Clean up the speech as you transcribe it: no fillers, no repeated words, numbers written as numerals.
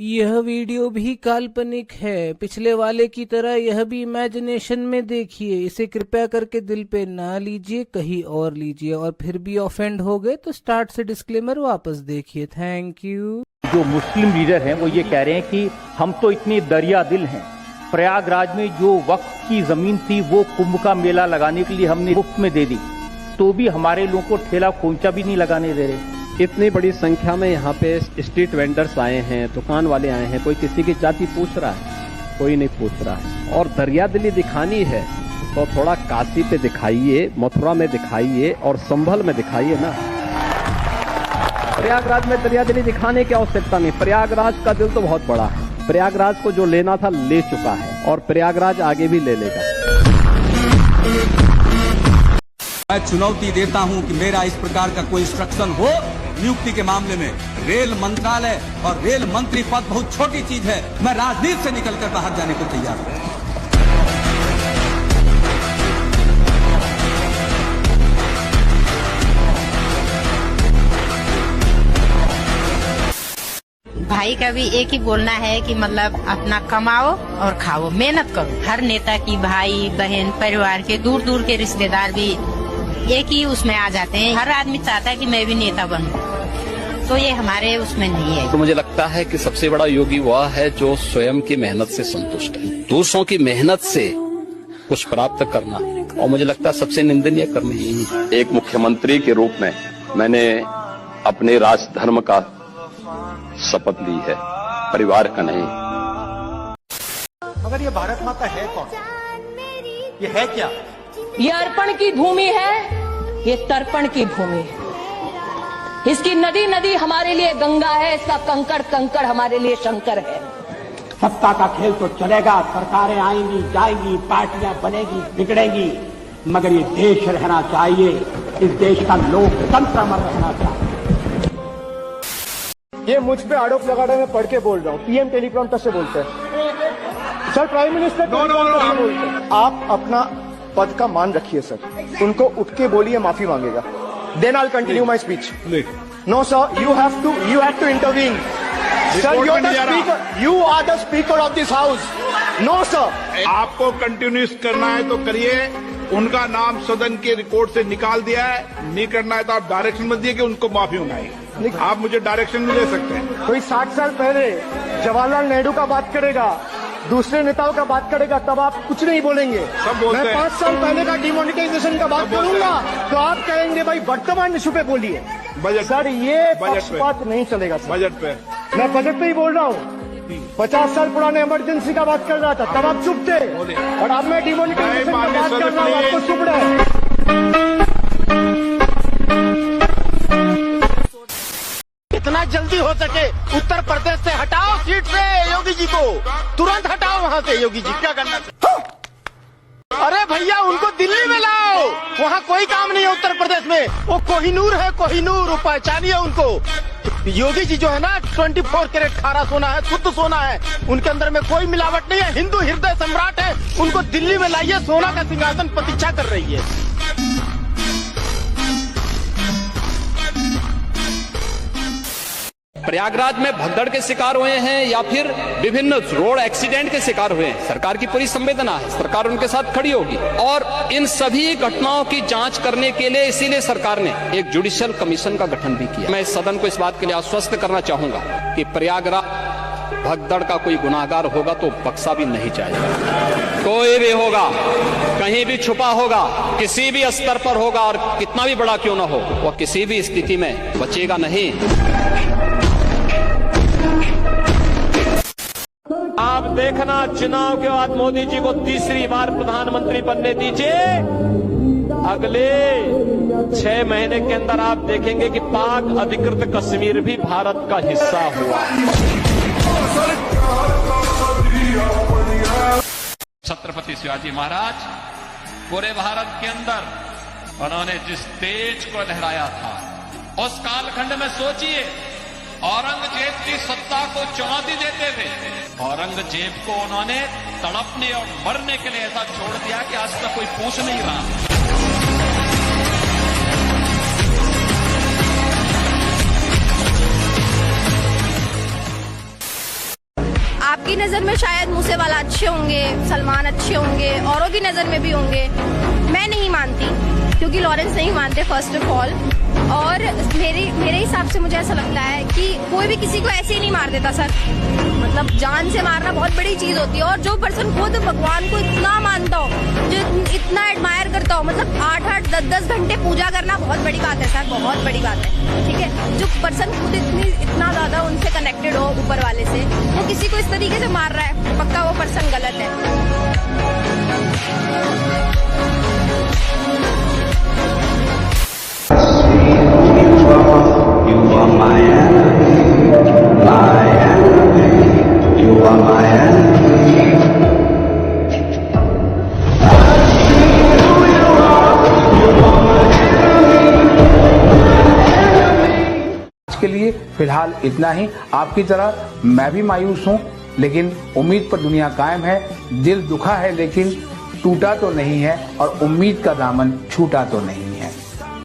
यह वीडियो भी काल्पनिक है। पिछले वाले की तरह यह भी इमेजिनेशन में देखिए। इसे कृपया करके दिल पे ना लीजिए, कहीं और लीजिए, और फिर भी ऑफेंड हो गए तो स्टार्ट से डिस्क्लेमर वापस देखिए। Thank you. जो मुस्लिम लीडर हैं वो ये कह रहे हैं कि हम तो इतने दरिया दिल हैं, प्रयागराज में जो वक्फ की जमीन थी वो कुंभ का मेला लगाने के लिए हमने मुफ्त में दे दी, तो भी हमारे लोगों को ठेला खोंचा भी नहीं लगाने दे रहे। इतनी बड़ी संख्या में यहाँ पे स्ट्रीट वेंडर्स आए हैं, दुकान वाले आए हैं, कोई किसी की जाति पूछ रहा है? कोई नहीं पूछ रहा है। और दरियादिली दिखानी है तो थोड़ा काशी पे दिखाइए, मथुरा में दिखाइए और संभल में दिखाइए ना। प्रयागराज में दरियादिली दिखाने की आवश्यकता नहीं। प्रयागराज का दिल तो बहुत बड़ा है। प्रयागराज को जो लेना था ले चुका है और प्रयागराज आगे भी ले लेगा। मैं चुनौती देता हूं कि मेरा इस प्रकार का कोई इंस्ट्रक्शन हो नियुक्ति के मामले में। रेल मंत्रालय और रेल मंत्री पद बहुत छोटी चीज है। मैं राजनीति से निकलकर बाहर जाने को तैयार हूं। भाई का भी एक ही बोलना है कि मतलब अपना कमाओ और खाओ, मेहनत करो। हर नेता की भाई बहन परिवार के दूर दूर के रिश्तेदार भी एक ही उसमें आ जाते हैं। हर आदमी चाहता है कि मैं भी नेता बनूं, तो ये हमारे उसमें नहीं है। तो मुझे लगता है कि सबसे बड़ा योगी वह है जो स्वयं की मेहनत से संतुष्ट है। दूसरों की मेहनत से कुछ प्राप्त करना, और मुझे लगता है सबसे निंदनीय कर्म यही है। एक मुख्यमंत्री के रूप में मैंने अपने राजधर्म का शपथ ली है, परिवार का नहीं। मगर ये भारत माता है कौन? ये है क्या? ये अर्पण की भूमि है, ये तर्पण की भूमि है। इसकी नदी नदी हमारे लिए गंगा है, इसका कंकड़ कंकड़ हमारे लिए शंकर है। सत्ता का खेल तो चलेगा, सरकारें आएंगी जाएंगी, पार्टियां बनेगी बिगड़ेंगी, मगर ये देश रहना चाहिए। इस देश का लोकतंत्र अमर रहना चाहिए। ये मुझ पे आरोप लगा रहे, मैं पढ़ के बोल रहा हूँ। पीएम टेलीप्रॉम्प्टर से बोलते हैं सर, प्राइम मिनिस्टर बोलते हैं। आप अपना पद का मान रखिए सर, उनको उठ के बोलिए माफी मांगेगा। Then I continue my speech. No sir, you have to intervene sir. You are the speaker, you are the speaker of this house. No sir, आपको कंटिन्यूस करना है तो करिए। उनका नाम सदन के रिकॉर्ड से निकाल दिया है। नहीं करना है तो आप डायरेक्शन मत दिए कि उनको माफी मंगाई। आप मुझे डायरेक्शन भी दे सकते हैं। कोई 60 साल पहले जवाहरलाल नेहरू का बात करेगा, दूसरे नेताओं का बात करेगा, तब आप कुछ नहीं बोलेंगे। सब बोलते हैं। मैं 5 साल पहले का डिमोनेटाइजेशन का बात करूंगा तो आप कहेंगे भाई वर्तमान इशू पे बोलिए। बजट सर, ये पक्षपात नहीं चलेगा सर। बजट पे मैं बजट पे ही बोल रहा हूँ। 50 साल पुराने इमरजेंसी का बात कर रहा था, तब आप चुप थे, और अब मैं डिमोनेटाइजेशन का बात कर रहा हूँ, आपको चुप रहे। इतना जल्दी हो सके उत्तर प्रदेश से हटाओ सीट से योगी जी को, तुरंत हटाओ वहाँ से। योगी जी क्या करना चाहिए? अरे भैया, उनको दिल्ली में लाओ, वहाँ कोई काम नहीं है उत्तर प्रदेश में। वो कोहिनूर है, कोहिनूर, पहचानिए उनको। योगी जी जो है ना 24 कैरेट खारा सोना है, शुद्ध सोना है, उनके अंदर में कोई मिलावट नहीं है। हिंदू हृदय सम्राट है, उनको दिल्ली में लाइए, सोना का सिंहासन प्रतीक्षा कर रही है। प्रयागराज में भगदड़ के शिकार हुए हैं या फिर विभिन्न रोड एक्सीडेंट के शिकार हुए हैं, सरकार की पूरी संवेदना है, सरकार उनके साथ खड़ी होगी। और इन सभी घटनाओं की जांच करने के लिए इसीलिए सरकार ने एक जुडिशियल कमीशन का गठन भी किया। मैं इस सदन को इस बात के लिए आश्वस्त करना चाहूंगा कि प्रयागराज भगदड़ का कोई गुनाहगार होगा तो बख्शा भी नहीं जाएगा। कोई भी होगा, कहीं भी छुपा होगा, किसी भी स्तर पर होगा, और कितना भी बड़ा क्यों ना हो, वह किसी भी स्थिति में बचेगा नहीं। आप देखना, चुनाव के बाद मोदी जी को तीसरी बार प्रधानमंत्री बनने दीजिए। अगले 6 महीने के अंदर आप देखेंगे कि पाक अधिकृत कश्मीर भी भारत का हिस्सा हुआ। छत्रपति शिवाजी महाराज पूरे भारत के अंदर उन्होंने जिस तेज को लहराया था, उस कालखंड में सोचिए, औरंगजेब की सत्ता को चुनौती देते थे। औरंगजेब को उन्होंने तड़पने और मरने के लिए ऐसा छोड़ दिया कि आज तक कोई पूछ नहीं रहा। आपकी नजर में शायद मूसेवाला अच्छे होंगे, सलमान अच्छे होंगे, औरों की नजर में भी होंगे, मैं नहीं मानती, क्योंकि लॉरेंस नहीं मानते फर्स्ट ऑफ ऑल। और मेरे हिसाब से मुझे ऐसा लगता है कि कोई भी किसी को ऐसे ही नहीं मार देता सर, मतलब जान से मारना बहुत बड़ी चीज होती है। और जो पर्सन खुद भगवान को इतना मानता हो, जो इतना एडमायर करता हो, मतलब 8-8, 10-10 घंटे पूजा करना बहुत बड़ी बात है सर, बहुत बड़ी बात है, ठीक है। जो पर्सन खुद इतना ज्यादा उनसे कनेक्टेड हो ऊपर वाले से, वो किसी को इस तरीके से मार रहा है, पक्का वो पर्सन गलत है। के लिए फिलहाल इतना ही। आपकी तरह मैं भी मायूस हूं, लेकिन उम्मीद पर दुनिया कायम है। दिल दुखा है लेकिन टूटा तो नहीं है, और उम्मीद का दामन छूटा तो नहीं है।